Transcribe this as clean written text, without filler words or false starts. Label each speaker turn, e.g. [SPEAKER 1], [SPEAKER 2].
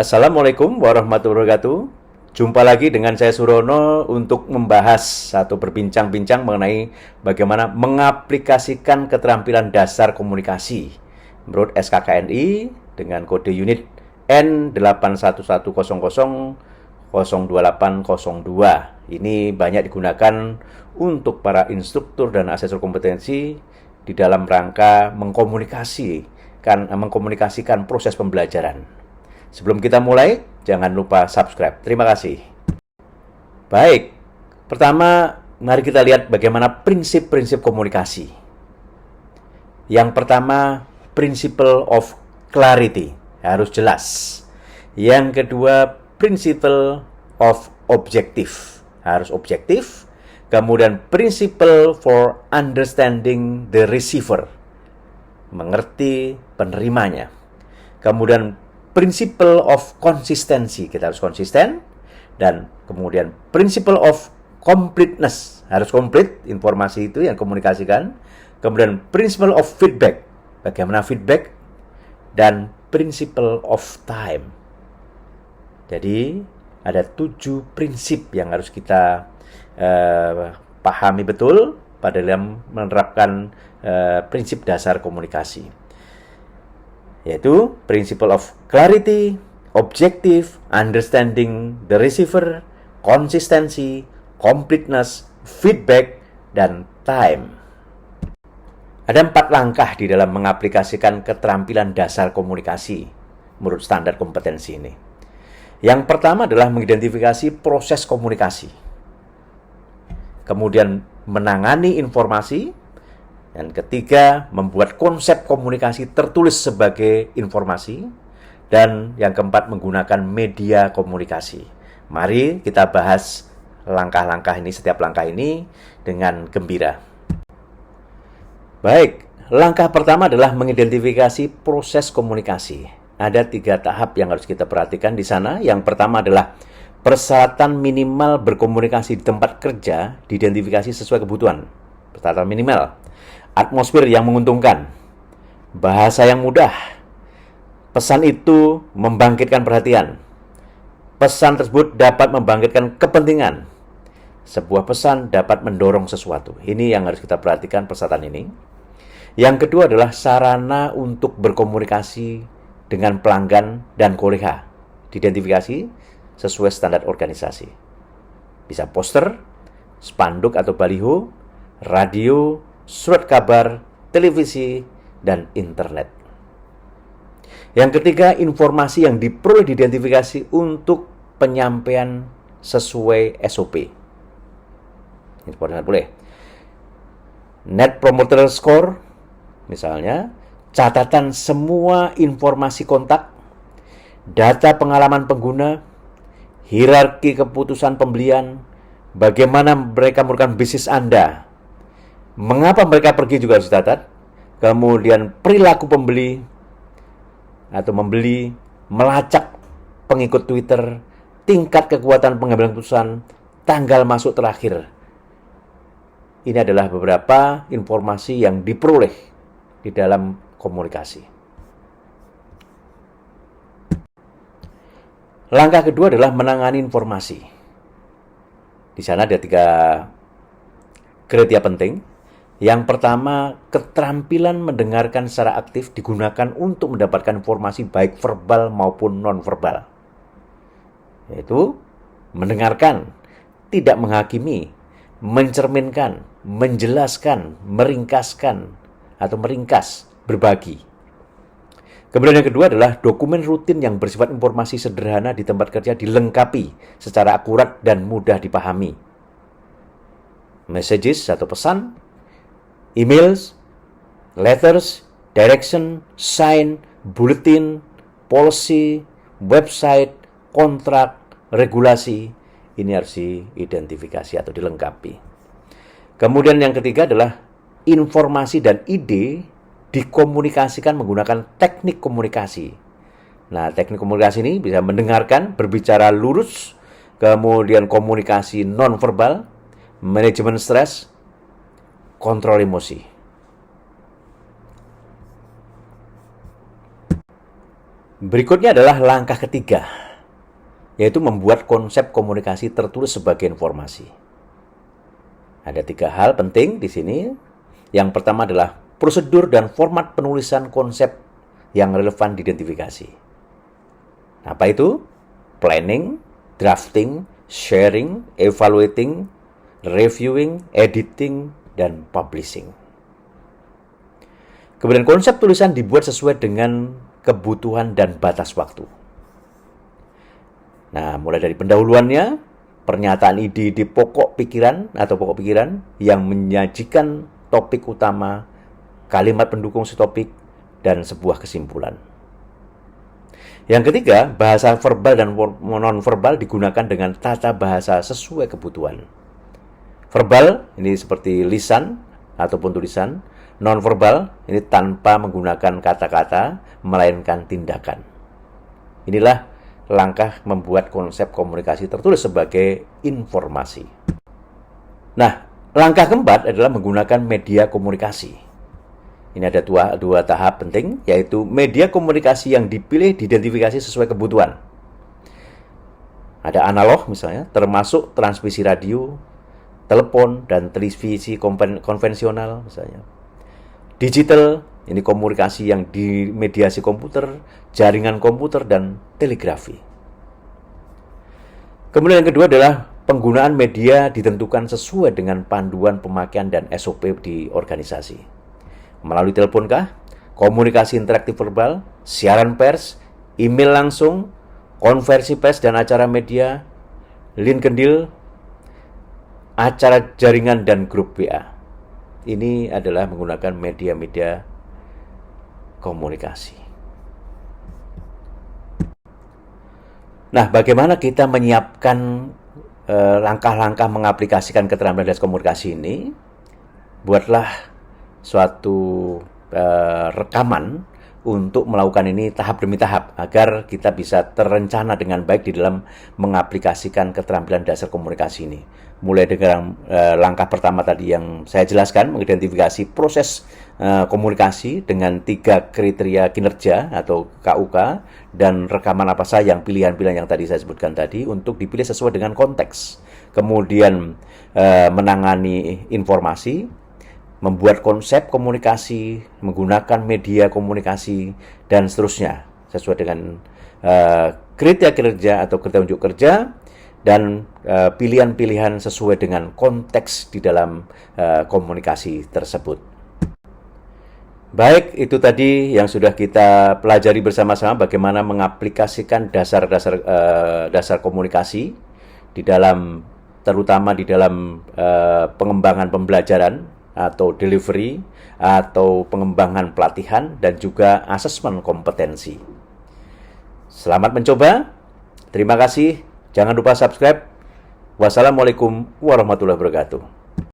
[SPEAKER 1] Assalamualaikum warahmatullahi wabarakatuh. Jumpa lagi dengan saya Surono untuk membahas atau berbincang-bincang mengenai bagaimana mengaplikasikan keterampilan dasar komunikasi menurut SKKNI dengan kode unit N8111000802. Ini banyak digunakan untuk para instruktur dan asesor kompetensi di dalam rangka mengkomunikasikan proses pembelajaran. Sebelum kita mulai, jangan lupa subscribe. Terima kasih. Baik, pertama mari kita lihat bagaimana prinsip-prinsip komunikasi. Yang pertama, principle of clarity, harus jelas. Yang kedua, principle of objective, harus objektif. Kemudian principle for understanding the receiver, mengerti penerimanya. Kemudian principle of consistency, kita harus konsisten. Dan kemudian principle of completeness, harus komplit informasi itu yang komunikasikan. Kemudian principle of feedback, bagaimana feedback. Dan principle of time. Jadi ada 7 prinsip yang harus kita pahami betul pada dalam menerapkan prinsip dasar komunikasi, yaitu principle of clarity, objective, understanding the receiver, consistency, completeness, feedback, dan time. Ada 4 langkah di dalam mengaplikasikan keterampilan dasar komunikasi menurut standar kompetensi ini. Yang pertama adalah mengidentifikasi proses komunikasi, kemudian menangani informasi. Dan ketiga, membuat konsep komunikasi tertulis sebagai informasi. Dan yang keempat, menggunakan media komunikasi. Mari kita bahas langkah-langkah ini, setiap langkah ini dengan gembira. Baik, langkah pertama adalah mengidentifikasi proses komunikasi. Ada 3 tahap yang harus kita perhatikan di sana. Yang pertama adalah persyaratan minimal berkomunikasi di tempat kerja diidentifikasi sesuai kebutuhan. Persyaratan minimal. Atmosfer yang menguntungkan, bahasa yang mudah, pesan itu membangkitkan perhatian, pesan tersebut dapat membangkitkan kepentingan, sebuah pesan dapat mendorong sesuatu. Ini yang harus kita perhatikan persyaratan ini. Yang kedua adalah sarana untuk berkomunikasi dengan pelanggan dan kolega, diidentifikasi sesuai standar organisasi. Bisa poster, spanduk atau baliho, radio, surat kabar, televisi, dan internet. Yang ketiga, informasi yang diperoleh diidentifikasi untuk penyampaian sesuai SOP. Ini boleh. Net Promoter Score, misalnya, catatan semua informasi kontak, data pengalaman pengguna, hierarki keputusan pembelian, bagaimana mereka melakukan bisnis Anda, mengapa mereka pergi juga harus dicatat. Kemudian perilaku pembeli atau membeli, melacak pengikut Twitter, tingkat kekuatan pengambilan keputusan, tanggal masuk terakhir. Ini adalah beberapa informasi yang diperoleh di dalam komunikasi. Langkah kedua adalah menangani informasi. Di sana ada 3 kriteria penting. Yang pertama, keterampilan mendengarkan secara aktif digunakan untuk mendapatkan informasi baik verbal maupun non-verbal. Yaitu mendengarkan, tidak menghakimi, mencerminkan, menjelaskan, meringkaskan, atau meringkas, berbagi. Kemudian yang kedua adalah dokumen rutin yang bersifat informasi sederhana di tempat kerja dilengkapi secara akurat dan mudah dipahami. Messages atau pesan, emails, letters, direction, sign, bulletin, policy, website, kontrak, regulasi. Ini harus diidentifikasi atau dilengkapi. Kemudian yang ketiga adalah informasi dan ide dikomunikasikan menggunakan teknik komunikasi. Nah, teknik komunikasi ini bisa mendengarkan, berbicara lurus, kemudian komunikasi nonverbal, manajemen stres, kontrol emosi. Berikutnya adalah langkah ketiga, yaitu membuat konsep komunikasi tertulis sebagai informasi. Ada 3 hal penting di sini. Yang pertama adalah prosedur dan format penulisan konsep yang relevan diidentifikasi. Apa itu? Planning, drafting, sharing, evaluating, reviewing, editing, dan publishing. Kemudian konsep tulisan dibuat sesuai dengan kebutuhan dan batas waktu. Nah, mulai dari pendahuluannya, pernyataan ide-ide pokok pikiran yang menyajikan topik utama, kalimat pendukung setopik, dan sebuah kesimpulan. Yang ketiga, bahasa verbal dan non-verbal digunakan dengan tata bahasa sesuai kebutuhan. Verbal ini seperti lisan ataupun tulisan, non-verbal ini tanpa menggunakan kata-kata, melainkan tindakan. Inilah langkah membuat konsep komunikasi tertulis sebagai informasi. Nah, langkah keempat adalah menggunakan media komunikasi. Ini ada dua tahap penting, yaitu media komunikasi yang dipilih diidentifikasi sesuai kebutuhan. Ada analog misalnya, termasuk transmisi radio, telepon, dan televisi konvensional misalnya. Digital, ini komunikasi yang dimediasi komputer, jaringan komputer, dan telegrafi. Kemudian yang kedua adalah penggunaan media ditentukan sesuai dengan panduan pemakaian dan SOP di organisasi. Melalui teleponkah, komunikasi interaktif verbal, siaran pers, email langsung, konversi pers dan acara media, LinkedIn, acara jaringan dan grup WA. Ini adalah menggunakan media-media komunikasi. Nah, bagaimana kita menyiapkan langkah-langkah mengaplikasikan keterampilan dasar komunikasi ini? Buatlah suatu rekaman untuk melakukan ini tahap demi tahap agar kita bisa terencana dengan baik di dalam mengaplikasikan keterampilan dasar komunikasi ini. Mulai dengan langkah pertama tadi yang saya jelaskan, mengidentifikasi proses komunikasi dengan 3 kriteria kinerja atau KUK, dan rekaman apa saja yang pilihan-pilihan yang tadi saya sebutkan tadi untuk dipilih sesuai dengan konteks. Kemudian menangani informasi, membuat konsep komunikasi, menggunakan media komunikasi, dan seterusnya sesuai dengan kriteria kinerja atau kriteria unjuk kerja, dan pilihan-pilihan sesuai dengan konteks di dalam komunikasi tersebut. Baik, itu tadi yang sudah kita pelajari bersama-sama bagaimana mengaplikasikan dasar komunikasi di dalam, terutama di dalam pengembangan pembelajaran atau delivery atau pengembangan pelatihan dan juga asesmen kompetensi. Selamat mencoba. Terima kasih. Jangan lupa subscribe. Wassalamualaikum warahmatullahi wabarakatuh.